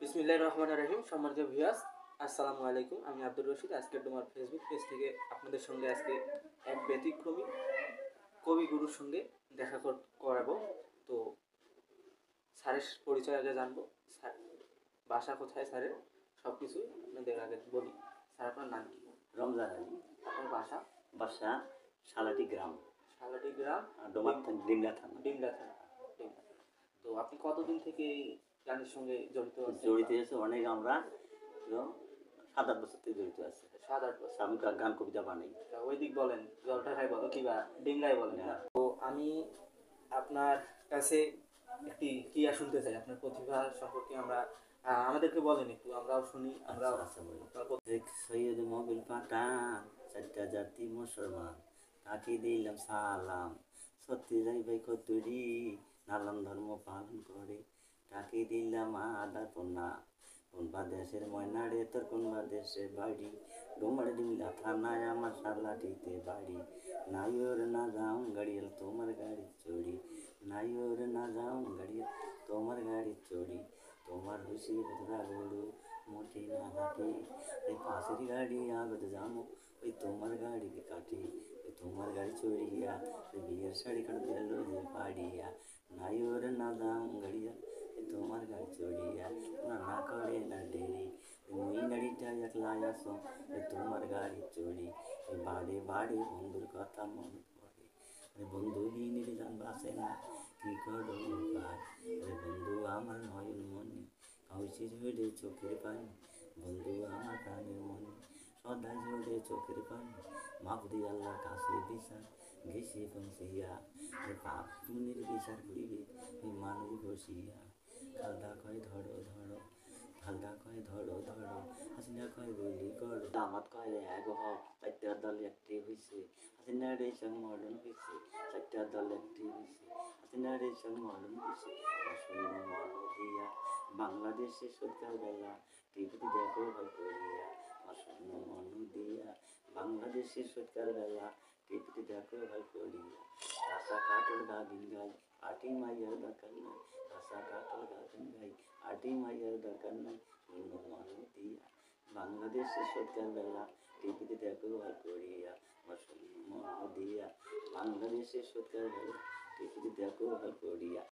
বিসমিল্লাহির রহমানির রহিম। সম্মানিত ভিউয়ার্স, আসসালামু আলাইকুম। আমি আব্দুর রশিদ। আজকে তোমার ফেসবুক পেজ থেকে আপনাদের সঙ্গে আজকে এক ব্যতিক্রমী কবিগুরুর সঙ্গে দেখা করাবো। তো স্যারের পরিচয় আগে জানবো, স্যার বাসা কোথায়, স্যারের সব কিছুই আপনাদের আগে বলি। স্যার, আপনার নাম কি? রমজান আলী। আপনার বাসা? বাসা সালাটি গ্রাম, সালাটি গ্রাম, ডোমার থানা, ডিমলা থানা। ডিমলা থানা। ডিমলা। তো আপনি কতদিন থেকে এই গানের সঙ্গে জড়িত আছেন? জড়িত আছে অনেক, আমরা 7-8 বছর থেকে জড়িত আছে। 7-8 বছর। আমি গান কবিতা বানাই। ওই দিক বলেন, জলঢাকায় বলো কিবা ডিংলায় বলেন না। তো আমি আপনার কাছে একটি ক্রিয়া শুনতে চাই, আপনার প্রতিভা সম্পর্কে আমরা আমাদেরকে বলেন একটু, আমরাও শুনি। আমরা সৈয়দ মোবিল পাঠান, 4টা জাতি মুসলমান, তাকে দিলাম সালাম। সত্যি যাই ভাই কতুরি, নানান ধর্ম পালন করে, তাকে দিলাম আদার পন্না। কোনবা দেশের ময়নাড়ে তোর কোনবা দেশের বাড়ি, ডোমার ডিমলা থানায় আমার সালাটিতে বাড়ি। নাই ওর না যাও গাড়িয়াল তোমার গাড়ি চড়ি, নাই ওর না যাও গাড়িয়াল তোমার গাড়ি চড়ি। তোমার হুশি বদরা গরু মোটি না হাঁটি, এই পাশের গাড়ি আগত যামো, ওই তোমার গাড়ি কাটি। ওই তোমার গাড়ি চড়িয়া ওই বিয়ের শাড়ি কাট দিল যে পাড়িয়া। নাই ওর না যাও গাড়িয়াল তোমার গাড়ি চড়িয়া, না না করে না দেরি, ওই গাড়িটা একলা আসো ওই তোমার গাড়ি চড়ি। বাড়ে বাড়ে বন্ধুর কথা মনে পড়ে, বন্ধু বিনির জান বাসে না, কি করো উপায়। বন্ধু আমার নয়ন মনি, কাউসি ঝরে চোখের পানি, বন্ধু আমার প্রাণের মনি, সদাই ঝরে চোখের পানি। মাহবুদি আল্লাহর কাছে বিচার গেছি পৌঁছিয়া, পাপ পুনির বিচার করিবে ওই মানুষ বসিয়া। খালদা কয় ধরো ধরো, খালদা কয় ধরো ধরো, হাসিনা কয় গুলি করো, দামাত কয় এক হক, 4টা দল একটি হইছে, হাসিনার এই সঙ্গ মডন হইছে, 4টা দল একটি হইছে, হাসিনার এই সঙ্গ মডন হইছে। শূন্য মন দিয়া বাংলাদেশে সরকার বেলা, টিভিতে দেখো ভাই করিয়া, শূন্য মন দিয়া বাংলাদেশে সরকার বেলা, টিভিতে দেখো ভাই করিয়া। রাস্তা কাটল গাবিন গাই, আটি মাইয়ার দরকার নাই, রাস্তা কাটল গাবিন গাই, আটি মাইয়ার দরকার নাই। শূন্য মন দিয়া বাংলাদেশে সরকার বেলা, টিভিতে দেখো ভাই করিয়া, শূন্য মন দিয়া বাংলাদেশে সরকার বেলা, টিভিতে দেখো ভাই করিয়া।